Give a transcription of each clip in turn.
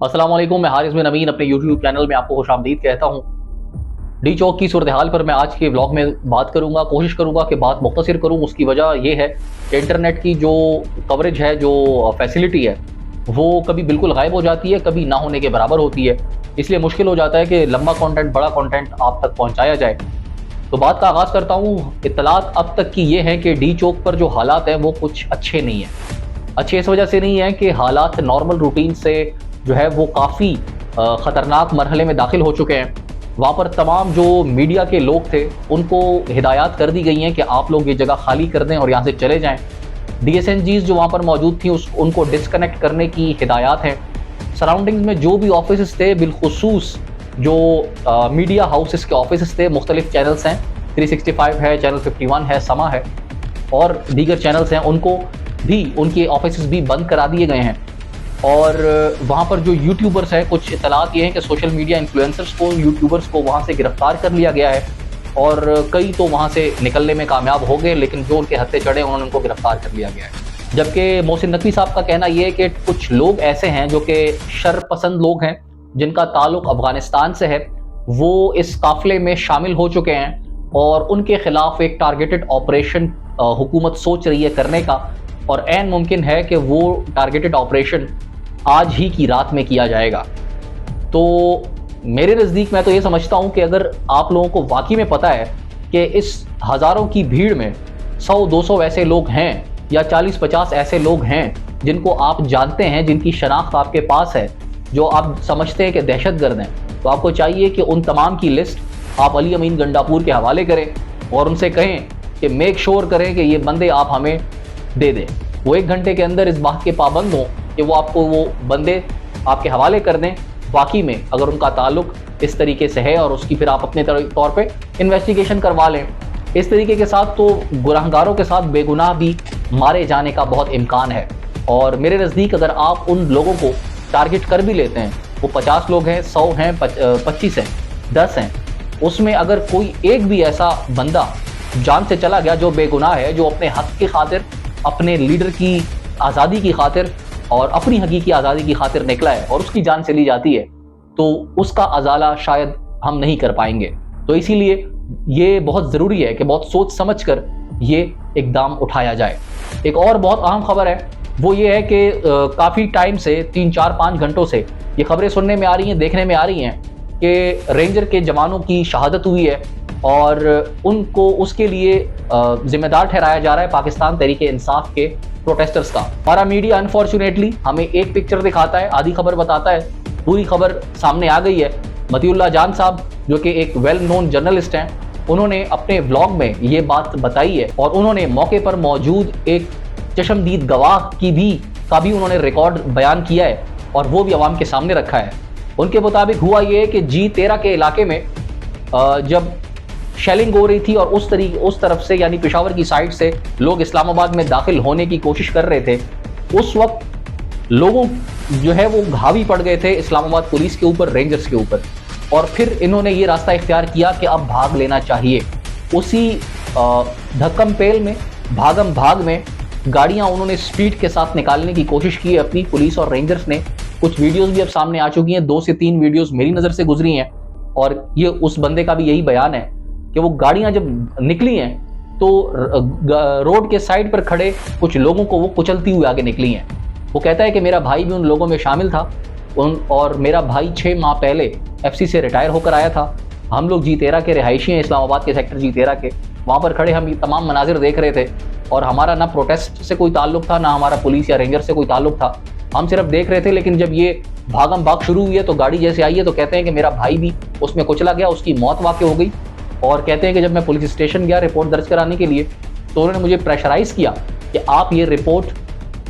अस्सलाम वालेकुम, मैं हारिस बिन अमीन अपने यूट्यूब चैनल में आपको खुशामदीद कहता हूँ। डी चौक की सूरत हाल पर मैं आज के व्लॉग में बात करूँगा, कोशिश करूँगा कि बात मुख्तसर करूँ। उसकी वजह ये है कि इंटरनेट की जो कवरेज है, जो फैसिलिटी है, वो कभी बिल्कुल गायब हो जाती है, कभी ना होने के बराबर होती है। इसलिए मुश्किल हो जाता है कि लंबा कंटेंट, बड़ा कंटेंट आप तक पहुँचाया जाए। तो बात का आगाज़ करता हूँ। इत्तलात अब तक की ये हैं कि डी चौक पर जो हालात हैं वो कुछ अच्छे नहीं हैं। अच्छे इस वजह से नहीं है कि हालात नॉर्मल रूटीन से जो है वो काफ़ी ख़तरनाक मरहले में दाखिल हो चुके हैं। वहाँ पर तमाम जो मीडिया के लोग थे उनको हिदायत कर दी गई हैं कि आप लोग ये जगह खाली कर दें और यहाँ से चले जाएँ। DSNGs जो वहाँ पर मौजूद थी उनको डिस्कनेक्ट करने की हिदायत हैं। सराउंडिंग्स में जो भी ऑफिस थे, बिलखुसूस जो मीडिया हाउसेस के ऑफिस थे, मुख्तलिफ चैनल्स हैं, 365 है, चैनल 51 है, समा है और दीगर चैनल्स हैं, उनको भी उनके ऑफिस भी बंद करा दिए गए हैं। और वहाँ पर जो यूट्यूबर्स हैं, कुछ इत्तलात ये हैं कि सोशल मीडिया इन्फ्लुएंसर्स को, यूट्यूबर्स को वहाँ से गिरफ्तार कर लिया गया है और कई तो वहाँ से निकलने में कामयाब हो गए, लेकिन जो उनके हत्थे चढ़े उन्होंने उनको गिरफ्तार कर लिया गया है। जबकि मोहसिन नकवी साहब का कहना यह है कि कुछ लोग ऐसे हैं जो कि शर पसंद लोग हैं, जिनका ताल्लुक अफगानिस्तान से है, वो इस काफिले में शामिल हो चुके हैं और उनके खिलाफ एक टारगेटेड ऑपरेशन हुकूमत सोच रही है करने का, और ऐन मुमकिन है कि वो टारगेटेड ऑपरेशन आज ही की रात में किया जाएगा। तो मेरे नज़दीक मैं तो ये समझता हूँ कि अगर आप लोगों को वाकई में पता है कि इस हज़ारों की भीड़ में 100-200 ऐसे लोग हैं या 40-50 ऐसे लोग हैं जिनको आप जानते हैं, जिनकी शनाख्त आपके पास है, जो आप समझते हैं कि दहशतगर्द हैं, तो आपको चाहिए कि उन तमाम की लिस्ट आप अली अमीन गंडापुर के हवाले करें और उनसे कहें कि मेक श्योर करें कि ये बंदे आप हमें दे दें। वो 1 घंटे के अंदर इस बात के पाबंद हों कि वो आपको वो बंदे आपके हवाले कर दें, वाकई में अगर उनका ताल्लुक इस तरीके से है, और उसकी फिर आप अपने तौर पे इन्वेस्टिगेशन करवा लें। इस तरीके के साथ तो गुनाहगारों के साथ बेगुनाह भी मारे जाने का बहुत इम्कान है। और मेरे नज़दीक अगर आप उन लोगों को टारगेट कर भी लेते हैं, वो 50 लोग हैं, 100 हैं, 25 हैं, 10 हैं, उसमें अगर कोई एक भी ऐसा बंदा जान से चला गया जो बेगुनाह है, जो अपने हक की खातिर, अपने लीडर की आज़ादी की खातिर और अपनी हकीकी आज़ादी की खातिर निकला है और उसकी जान चली जाती है, तो उसका अजाला शायद हम नहीं कर पाएंगे। तो इसीलिए ये बहुत ज़रूरी है कि बहुत सोच समझ कर ये इकदाम उठाया जाए। एक और बहुत अहम खबर है, वो ये है कि काफ़ी टाइम से 3-4-5 घंटों से ये खबरें सुनने में आ रही हैं, देखने में आ रही हैं कि रेंजर के जवानों की शहादत हुई है और उनको उसके लिए जिम्मेदार ठहराया जा रहा है पाकिस्तान तहरीक इंसाफ के प्रोटेस्टर्स का। हमारा मीडिया अनफॉर्चुनेटली हमें एक पिक्चर दिखाता है, आधी खबर बताता है, पूरी खबर सामने आ गई है। मतीउल्लाह जान साहब जो कि एक वेल नोन जर्नलिस्ट हैं, उन्होंने अपने व्लॉग में ये बात बताई है और उन्होंने मौके पर मौजूद एक चशमदीद गवाह का भी उन्होंने रिकॉर्ड बयान किया है और वो भी आवाम के सामने रखा है। उनके मुताबिक हुआ ये कि G13 के इलाके में जब शेलिंग हो रही थी और उस तरफ से यानी पेशावर की साइड से लोग इस्लामाबाद में दाखिल होने की कोशिश कर रहे थे, उस वक्त लोगों जो है वो हावी पड़ गए थे इस्लामाबाद पुलिस के ऊपर, रेंजर्स के ऊपर, और फिर इन्होंने ये रास्ता इख्तियार किया कि अब भाग लेना चाहिए। उसी धक्कम पेल में, भागम भाग में गाड़ियां उन्होंने स्पीड के साथ निकालने की कोशिश की है अपनी, पुलिस और रेंजर्स ने। कुछ वीडियोस भी अब सामने आ चुकी हैं, 2 से 3 वीडियोस मेरी नज़र से गुजरी हैं और ये उस बंदे का भी यही बयान है कि वो गाड़ियां जब निकली हैं तो रोड के साइड पर खड़े कुछ लोगों को वो कुचलती हुई आगे निकली हैं। वो कहता है कि मेरा भाई भी उन लोगों में शामिल था और मेरा भाई 6 माह पहले FC से रिटायर होकर आया था। हम लोग G13 के रिहायशी हैं, इस्लामाबाद के सेक्टर G13 के। वहाँ पर खड़े हम ये तमाम मनाजिर देख रहे थे और हमारा ना प्रोटेस्ट से कोई ताल्लुक था, ना हमारा पुलिस या रेंजर से कोई ताल्लुक था, हम सिर्फ देख रहे थे। लेकिन जब ये भागम भाग शुरू हुई है तो गाड़ी जैसे आई है तो कहते हैं कि मेरा भाई भी उसमें कुचला गया, उसकी मौत वाक़ हो गई। और कहते हैं कि जब मैं पुलिस स्टेशन गया रिपोर्ट दर्ज कराने के लिए तो उन्होंने मुझे प्रेशराइज़ किया कि आप ये रिपोर्ट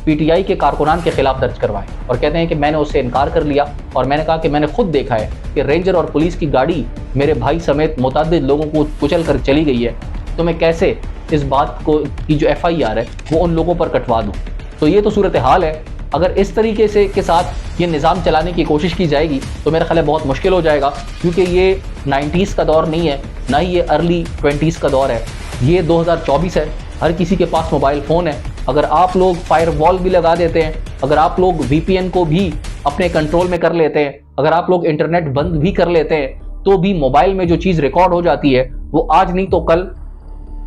PTI के कारकुनान के खिलाफ दर्ज करवाएं, और कहते हैं कि मैंने उससे इनकार कर लिया और मैंने कहा कि मैंने खुद देखा है कि रेंजर और पुलिस की गाड़ी मेरे भाई समेत मुतअद्दिद लोगों को कुचल कर चली गई है, तो मैं कैसे इस बात को की जो FIR है वो उन लोगों पर कटवा दूँ। तो ये तो सूरत हाल है। अगर इस तरीके से के साथ ये निज़ाम चलाने की कोशिश की जाएगी तो मेरा ख्याल है बहुत मुश्किल हो जाएगा, क्योंकि ये 90s का दौर नहीं है, ना ही ये अर्ली 20s का दौर है, ये 2024 है। हर किसी के पास मोबाइल फ़ोन है। अगर आप लोग फायरवॉल भी लगा देते हैं, अगर आप लोग VPN को भी अपने कंट्रोल में कर लेते हैं, अगर आप लोग इंटरनेट बंद भी कर लेते हैं तो भी मोबाइल में जो चीज़ रिकॉर्ड हो जाती है वो आज नहीं तो कल,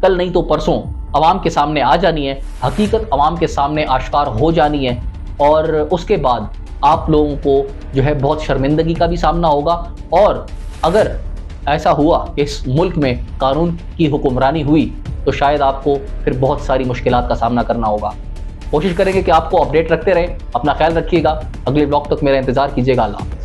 कल नहीं तो परसों अवाम के सामने आ जानी है, हकीकत अवाम के सामने आश्कार हो जानी है। और उसके बाद आप लोगों को जो है बहुत शर्मिंदगी का भी सामना होगा। और अगर ऐसा हुआ कि इस मुल्क में कानून की हुक्मरानी हुई तो शायद आपको फिर बहुत सारी मुश्किलात का सामना करना होगा। कोशिश करेंगे कि आपको अपडेट रखते रहें। अपना ख्याल रखिएगा। अगले ब्लॉग तक मेरा इंतजार कीजिएगा। अल्लाह।